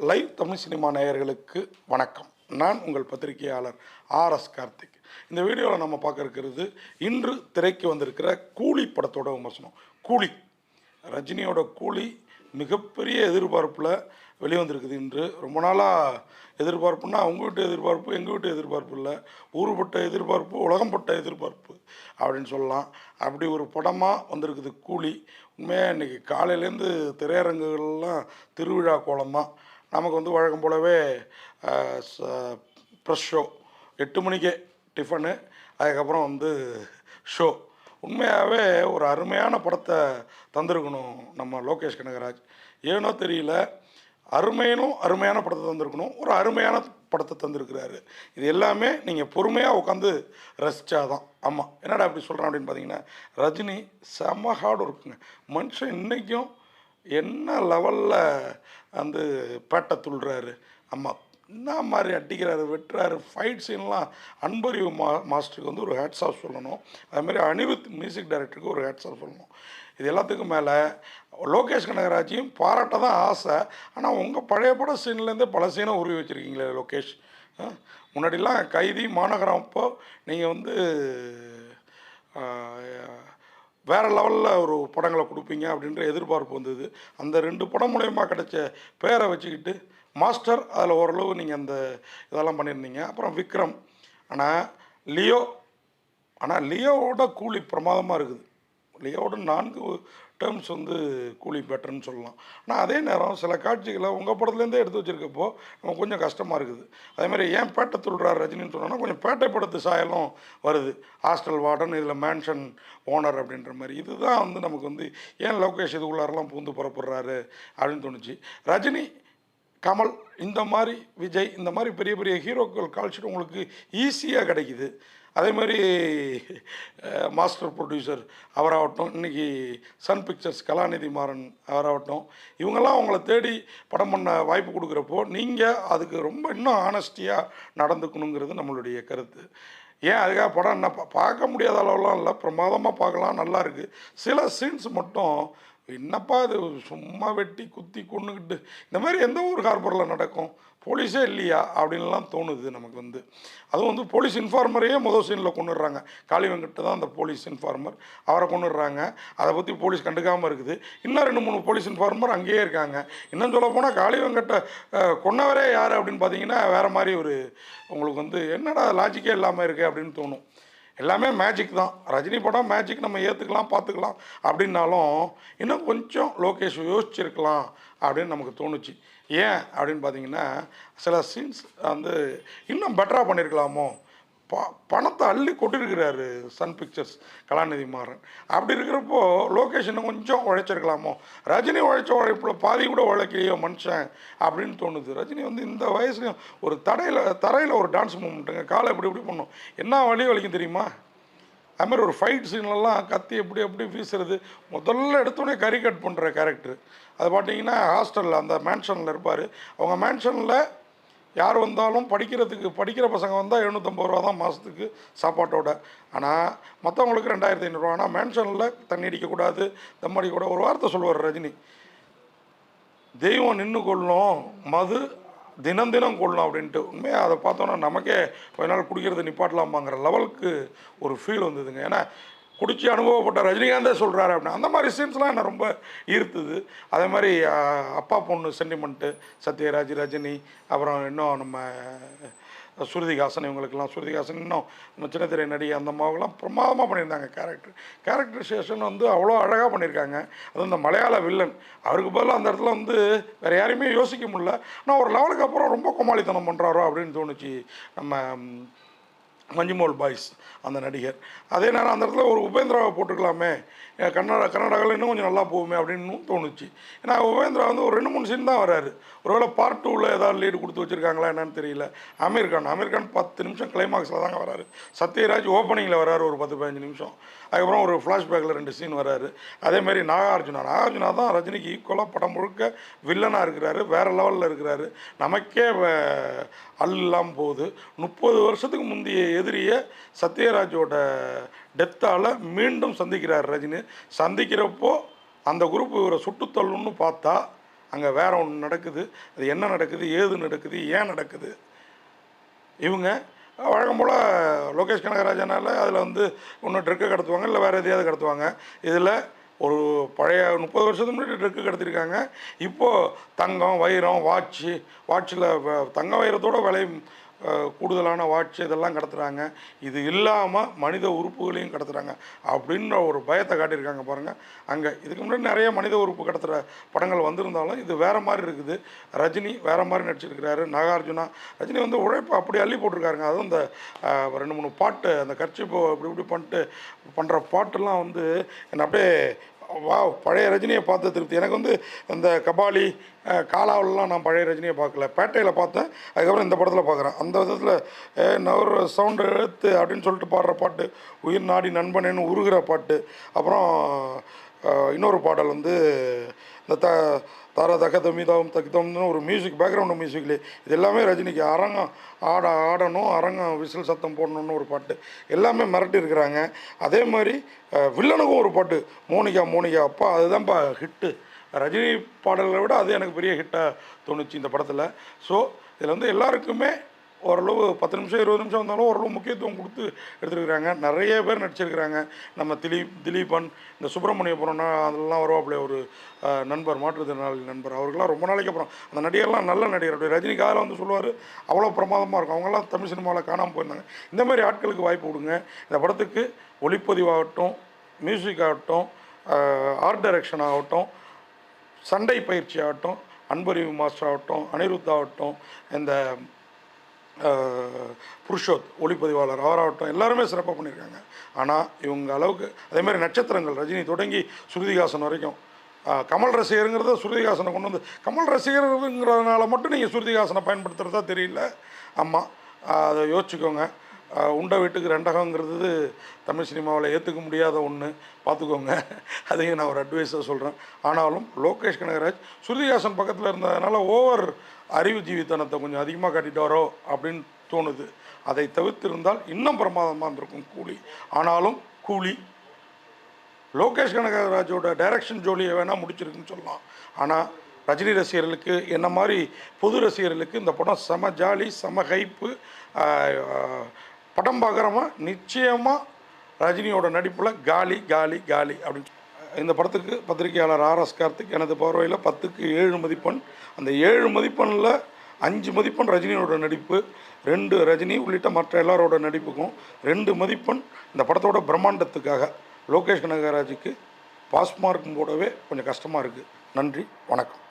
Live Tamil cinema நேயர்களுக்கு வணக்கம். நான் உங்கள் பத்திரிகையாளர் ஆர்எஸ் கார்த்திக். இந்த வீடியோவில் நம்ம பார்க்க இருக்கிறது இன்று திரைக்கு வந்திருக்கிற கூலி படத்தோட விமர்சனம். கூலி, ரஜினியோட கூலி மிகப்பெரிய எதிர்பார்ப்பில் வெளிவந்திருக்குது. இன்று ரொம்ப நாளாக எதிர்பார்ப்புன்னா உங்கள் வீட்டு எதிர்பார்ப்பு, எங்கள் வீட்டு எதிர்பார்ப்பு இல்லை, ஊருப்பட்ட எதிர்பார்ப்பு, உலகம்பட்ட எதிர்பார்ப்பு அப்படின்னு சொல்லலாம். அப்படி ஒரு படமாக வந்திருக்குது கூலி. உண்மையாக இன்றைக்கி காலையிலேருந்து திரையரங்குகள்லாம் திருவிழா கோலம்தான். நமக்கு வந்து வழக்கம் போலவே ப்ரெஷ் ஷோ 8 மணிக்கே டிஃபனு, அதுக்கப்புறம் வந்து ஷோ. உண்மையாகவே ஒரு அருமையான படத்தை தந்திருக்கணும் நம்ம லோகேஷ் கனகராஜ். ஏனோ தெரியல, அருமையான படத்தை தந்திருக்கணும். ஒரு அருமையான படத்தை தந்திருக்கிறாரு. இது எல்லாமே நீங்கள் பொறுமையாக உட்காந்து ரசித்தாதான். ஆமாம், என்னடா அப்படி சொல்கிறேன் அப்படின்னு பார்த்தீங்கன்னா, ரஜினி செம்ம ஹார்ட் ஒர்க்குங்க. மனுஷன் இன்றைக்கும் என்ன லெவலில் வந்து பேட்டை துள்ளுறாரு. ஆமாம், என்ன மாதிரி அடிக்கிறாரு, வெட்டுறாரு. ஃபைட் சீன்லாம் அன்பறிவு மாஸ்டருக்கு வந்து ஒரு ஹேட்ஸ் ஆஃப் சொல்லணும். அதுமாதிரி அனிருத் மியூசிக் டைரக்டருக்கு ஒரு ஹேட்ஸ் ஆஃப் சொல்லணும். இது எல்லாத்துக்கும் மேலே லோகேஷ் கனகராஜையும் பாராட்ட தான் ஆசை. ஆனால் உங்கள் பழைய பட சீன்லேருந்தே பல சீனை உருவி வச்சுருக்கீங்களே லோகேஷ். முன்னாடிலாம் கைதி, மாநகரம் அப்போ நீங்கள் வந்து வேறு லெவலில் ஒரு படங்களை கொடுப்பீங்க அப்படின்ற எதிர்பார்ப்பு வந்தது. அந்த 2 படம் மூலயமா கிடைச்ச பேரை வச்சுக்கிட்டு மாஸ்டர் அதில் ஓரளவு நீங்கள் அந்த இதெல்லாம் பண்ணியிருந்தீங்க. அப்புறம் விக்ரம். ஆனால் லியோவோட கூலி பிரமாதமாக இருக்குது. லியோவோட 4 டேர்ம்ஸ் வந்து கூலி பெட்டர்னு சொல்லலாம். ஆனால் அதே நேரம் சில காட்சிகளை உங்கள் படத்துலேருந்தே எடுத்து வச்சுருக்கப்போ நமக்கு கொஞ்சம் கஷ்டமாக இருக்குது. அதேமாதிரி ஏன் பேட்டை துள்ளுறார் ரஜினின்னு சொன்னோன்னா கொஞ்சம் பேட்டை படத்து சாயலும் வருது. ஹாஸ்டல் வார்டன், இதில் மேன்ஷன் ஓனர் அப்படின்ற மாதிரி. இதுதான் வந்து நமக்கு வந்து ஏன் லோகேஷ் இதுக்குள்ளாரெல்லாம் பூந்து புறப்படுறாரு அப்படின்னு தோணுச்சு. ரஜினி, கமல், இந்த மாதிரி விஜய், இந்த மாதிரி பெரிய பெரிய ஹீரோக்கள் கால்ஷீட் உங்களுக்கு ஈஸியாக கிடைக்குது. அதே மாதிரி மாஸ்டர் ப்ரொடியூசர் அவராகட்டும், இன்றைக்கி சன் பிக்சர்ஸ் கலாநிதி மாறன் அவராகட்டும், இவங்கெல்லாம் அவங்கள தேடி படம் பண்ண வாய்ப்பு கொடுக்குறப்போ நீங்கள் அதுக்கு ரொம்ப இன்னும் ஆனஸ்டியாக நடந்துக்கணுங்கிறது நம்மளுடைய கருத்து. ஏன் அதுக்காக படம் என்ன பார்க்க முடியாத அளவுலாம் இல்லை, பிரமாதமாக பார்க்கலாம், நல்லா இருக்குது. சில சீன்ஸ் மட்டும் என்னப்பா இது சும்மா வெட்டி குத்தி கொண்டுக்கிட்டு இந்த மாதிரி எந்த ஒரு கார்பரில் நடக்கும், போலீஸே இல்லையா அப்படின்லாம் தோணுது நமக்கு வந்து. அதுவும் வந்து போலீஸ் இன்ஃபார்மரையே முதல் சீனில் கொண்டுடுறாங்க. காளி வெங்கட் தான் அந்த போலீஸ் இன்ஃபார்மர், அவரை கொண்டுடுறாங்க. அதை பற்றி போலீஸ் கண்டுக்காமல் இருக்குது. இன்னும் 2-3 போலீஸ் இன்ஃபார்மர் அங்கேயே இருக்காங்க. இன்னும் சொல்ல போனால் காளி வெங்கட்டை கொன்னவரே யார் அப்படின்னு பார்த்தீங்கன்னா வேறு மாதிரி ஒரு உங்களுக்கு வந்து என்னடா லாஜிக்கே இல்லாமல் இருக்குது அப்படின்னு தோணும். எல்லாமே மேஜிக் தான். ரஜினி படம் மேஜிக், நம்ம ஏற்றுக்கலாம், பார்த்துக்கலாம். அப்படின்னாலும் இன்னும் கொஞ்சம் லோகேஷ் யோசிச்சிருக்கலாம் அப்படின்னு நமக்கு தோணுச்சு. ஏன் அப்படின்னு பார்த்தீங்கன்னா, சில சீன்ஸ் வந்து இன்னும் பெட்டராக பண்ணியிருக்கலாமோ. பணத்தை அள்ளி கொட்டிருக்கிறாரு சன் பிக்சர்ஸ் கலாநிதி மாறன். அப்படி இருக்கிறப்போ லோகேஷ் இன்னும் கொஞ்சம் உழைச்சிருக்கலாமோ. ரஜினி உழைச்ச உழைப்பில் பாதி கூட உழைக்கலையோ மனுஷன் அப்படின்னு தோணுது. ரஜினி வந்து இந்த வயசுலையும் ஒரு தரையில் ஒரு டான்ஸ் மூமெண்ட்டுங்க, காலை எப்படி பண்ணும், என்ன வலிக்கும் தெரியுமா. அதுமாதிரி ஒரு ஃபைட் சீன்லலாம் கத்தி எப்படி வீசுறது, முதல்ல எடுத்தோடனே கறி கட் பண்ணுற கேரக்டர். அது பார்த்தீங்கன்னா ஹாஸ்டலில் அந்த மேன்ஷனில் இருப்பார். அவங்க மேன்ஷனில் யார் வந்தாலும் படிக்கிற பசங்க வந்தால் 750 ரூபா தான் மாதத்துக்கு சாப்பாட்டோட. ஆனால் மற்றவங்களுக்கு 2500 ரூபா. ஆனால் மேன்ஷனில் தண்ணி அடிக்கக்கூடாது, தம் அடிக்கக்கூடாது. ஒரு வார்த்தை சொல்லுவார் ரஜினி, தெய்வம் நின்று கொள்ளணும், மது தினம் கொள்ளணும் அப்படின்ட்டு. உண்மையாக அதை பார்த்தோன்னா நமக்கே கொஞ்ச நாள் குடிக்கிறது நிப்பாட்டலாமாங்கிற லெவலுக்கு ஒரு ஃபீல் வந்ததுங்க. ஏன்னா குடிச்சு அனுபவப்பட்ட ரஜினிகாந்தே சொல்கிறாரு அப்படின்னு. அந்த மாதிரி சீன்ஸ்லாம் என்னை ரொம்ப ஈர்த்துது. அதே மாதிரி அப்பா பொண்ணு சென்டிமெண்ட்டு, சத்யராஜ், ரஜினி, அப்புறம் இன்னும் நம்ம ஸ்ருதிஹாசன், இவங்களுக்கெல்லாம் ஸ்ருதிஹாசன் இன்னும் நம்ம சின்னத்திரை நடிகை அந்த மாவுலாம் பிரமாதமாக பண்ணியிருந்தாங்க. கேரக்டரைசேஷன் வந்து அவ்வளோ அழகாக பண்ணியிருக்காங்க. அது இந்த மலையாள வில்லன், அவருக்கு பதிலாக அந்த இடத்துல வந்து வேறு யாரையுமே யோசிக்க முடியல. ஆனால் ஒரு லெவலுக்கு அப்புறம் ரொம்ப கோமாளித்தனம் பண்ணுறாரோ அப்படின்னு தோணுச்சு நம்ம மஞ்சுமோல் பாய்ஸ் அந்த நடிகர். அதே நேரம் அந்த இடத்துல ஒரு உபேந்திராவை போட்டுக்கலாமே, கர்நாடகாவில் இன்னும் கொஞ்சம் நல்லா போகுமே அப்படின்னு தோணுச்சு. ஏன்னா உபேந்திரா வந்து ஒரு 2-3 சீன் தான் வராரு. ஒருவேளை பார்ட் 2ல் ஏதாவது லீடு கொடுத்து வச்சுருக்காங்களா என்னன்னு தெரியல. அமீர் கான் 10 நிமிஷம் கிளைமாக்ஸில் தாங்க வராரு. சத்யராஜ் ஓப்பனிங்கில் வராரு ஒரு 10-15 நிமிஷம். அதுக்கப்புறம் ஒரு ஃப்ளாஷ்பேக்கில் 2 சீன் வராரு. அதேமாதிரி நாகார்ஜுனா தான் ரஜினிக்கு ஈக்குவலாக படம் முழுக்க வில்லனாக இருக்கிறாரு, வேறு லெவலில் இருக்கிறாரு. நமக்கே அல்லாமல் போகுது. 30 வருஷத்துக்கு முந்தைய எதிரியை சத்யராஜோட டெத்தால் மீண்டும் சந்திக்கிறார் ரஜினி. சந்திக்கிறப்போ அந்த குரூப் இவரை சுட்டுத்தள்ளுன்னு பார்த்தா அங்கே வேற ஒன்று நடக்குது. அது என்ன நடக்குது, ஏது நடக்குது, ஏன் நடக்குது. இவங்க வழக்கம் போல் லோகேஷ் கனகராஜனால அதில் வந்து ஒன்று ட்ரக்கு கடத்துவாங்க, இல்லை வேறு எதையாவது கடத்துவாங்க. இதில் ஒரு பழைய 30 வருஷத்துக்கு முன்னாடி ட்ரக்கு கடத்திருக்காங்க. இப்போது தங்கம், வைரம், வாட்சில் தங்க வைரத்தோட விலை கூடுதலான வாட்ச் இதெல்லாம் கடத்துகிறாங்க. இது இல்லாமல் மனித உறுப்புகளையும் கடத்துகிறாங்க அப்படின்ற ஒரு பயத்தை காட்டியிருக்காங்க பாருங்கள். அங்கே இதுக்கு முன்னாடி நிறைய மனித உறுப்பு கடத்துகிற படங்கள் வந்திருந்தாலும் இது வேறு மாதிரி இருக்குது. ரஜினி வேறு மாதிரி நடிச்சிருக்கிறாரு. நாகார்ஜுனா ரஜினி வந்து உழைப்பு அப்படி அள்ளி போட்டிருக்காருங்க. அதுவும் இந்த 2-3 பாட்டு அந்த கர்ச்சிப்பு இப்படி இப்படி பண்ணிட்டு பண்ணுற பாட்டெல்லாம் வந்து என்னை அப்படியே பழைய ரஜினியை பார்த்த திருப்தி. எனக்கு வந்து இந்த கபாலி காலாவிலலாம் நான் பழைய ரஜினியை பார்க்கல, பேட்டையில் பார்த்தேன். அதுக்கப்புறம் இந்த படத்தில் பார்க்குறேன். அந்த விதத்தில் ஒரு சவுண்டு எழுத்து அப்படின்னு சொல்லிட்டு பாடுற பாட்டு, உயிர் நாடி நண்பனேன்னு உருகிற பாட்டு. அப்புறம் இன்னொரு பாடல் வந்து இந்த தாரா தகதமிதாவும் தகிதம்னு ஒரு மியூசிக், பேக்ரவுண்டு மியூசிக்லேயே இது எல்லாமே ரஜினிக்கு அரங்கம் ஆடணும், அரங்கம் விசில் சத்தம் போடணுன்னு ஒரு பாட்டு, எல்லாமே மிரட்டி இருக்கிறாங்க. அதே மாதிரி வில்லனுக்கும் ஒரு பாட்டு, மோனிகா அப்பா, அதுதான்ப்பா ஹிட்டு. ரஜினி பாடல்களை விட அது எனக்கு பெரிய ஹிட்டாக தோணுச்சு இந்த படத்தில். ஸோ இதில் வந்து எல்லாருக்குமே ஓரளவு 10 நிமிஷம் 20 நிமிஷம் வந்தாலும் ஓரளவு முக்கியத்துவம் கொடுத்து எடுத்துருக்குறாங்க. நிறைய பேர் நடிச்சிருக்கிறாங்க. நம்ம திலீபன், இந்த சுப்பிரமணியபுரம்னா அதெல்லாம் வருவாப்புல ஒரு நண்பர், மாற்றுத்திறனாளி நண்பர், அவர்களாம் ரொம்ப நாளைக்கு அப்புறம். அந்த நடிகர்லாம் நல்ல நடிகர். அப்படி ரஜினி காதில் வந்து சொல்லுவார், அவ்வளோ பிரமாதமாக இருக்கும். அவங்கெல்லாம் தமிழ் சினிமாவில் காணாமல் போயிருந்தாங்க. இந்த மாதிரி ஆட்களுக்கு வாய்ப்பு கொடுங்க. இந்த படத்துக்கு ஒளிப்பதிவாகட்டும், மியூசிக் ஆகட்டும், ஆர்ட் டைரக்ஷன் ஆகட்டும், சண்டை பயிற்சி ஆகட்டும், அன்பறிவு மாஸ்டர் ஆகட்டும், அனிருத் ஆகட்டும், இந்த புருஷோத் ஒளிப்பதிவாளர் அவராகட்டும், எல்லாருமே சிறப்பாக பண்ணியிருக்காங்க. ஆனால் இவங்க அளவுக்கு அதே மாதிரி நட்சத்திரங்கள் ரஜினி தொடங்கி ஸ்ருதிஹாசன் வரைக்கும், கமல் ரசிகருங்கிறத ஸ்ருதிஹாசனை கொண்டு வந்து, கமல் ரசிகருங்கிறதுனால மட்டும் நீங்கள் ஸ்ருதிஹாசனை பயன்படுத்துகிறதா தெரியல. ஆமாம், அதை யோசிச்சுக்கோங்க. உண்டை வீட்டுக்கு ரெண்டகங்கிறது தமிழ் சினிமாவில் ஏற்றுக்க முடியாத ஒன்று, பார்த்துக்கோங்க. அதையும் நான் ஒரு அட்வைஸாக சொல்கிறேன். ஆனாலும் லோகேஷ் கனகராஜ் ஸ்ருதிஹாசன் பக்கத்தில் இருந்ததுனால ஓவர் அறிவு ஜீவித்தனத்தை கொஞ்சம் அதிகமாக காட்டிட்டாரோ அப்படின்னு தோணுது. அதை தவிர்த்திருந்தால் இன்னும் பிரமாதமாக இருந்திருக்கும் கூலி. ஆனாலும் கூலி லோகேஷ் கனகராஜோட டைரக்ஷன் ஜோலியை வேணால் முடிச்சிருக்குன்னு சொல்லலாம். ஆனால் ரஜினி ரசிகர்களுக்கு என்ன மாதிரி பொது ரசிகர்களுக்கு இந்த படம் செம ஜாலி, செம ஹைப்பு. படம் பார்க்குறவன் நிச்சயமாக ரஜினியோட நடிப்பில் காலி காலி காலி அப்படின்னு. இந்த படத்துக்கு பத்திரிகையாளர் RS கார்த்திக் எனது பார்வையில் 10க்கு 7 மதிப்பெண். அந்த 7 மதிப்பெண்ணில் 5 மதிப்பெண் ரஜினியோட நடிப்பு, 2 ரஜினி உள்ளிட்ட மற்ற எல்லாரோட நடிப்புக்கும், 2 மதிப்பெண் இந்த படத்தோட பிரம்மாண்டத்துக்காக. லோகேஷ் கனகராஜுக்கு பாஸ் மார்க் போடவே கொஞ்சம் கஷ்டமாக இருக்குது. நன்றி, வணக்கம்.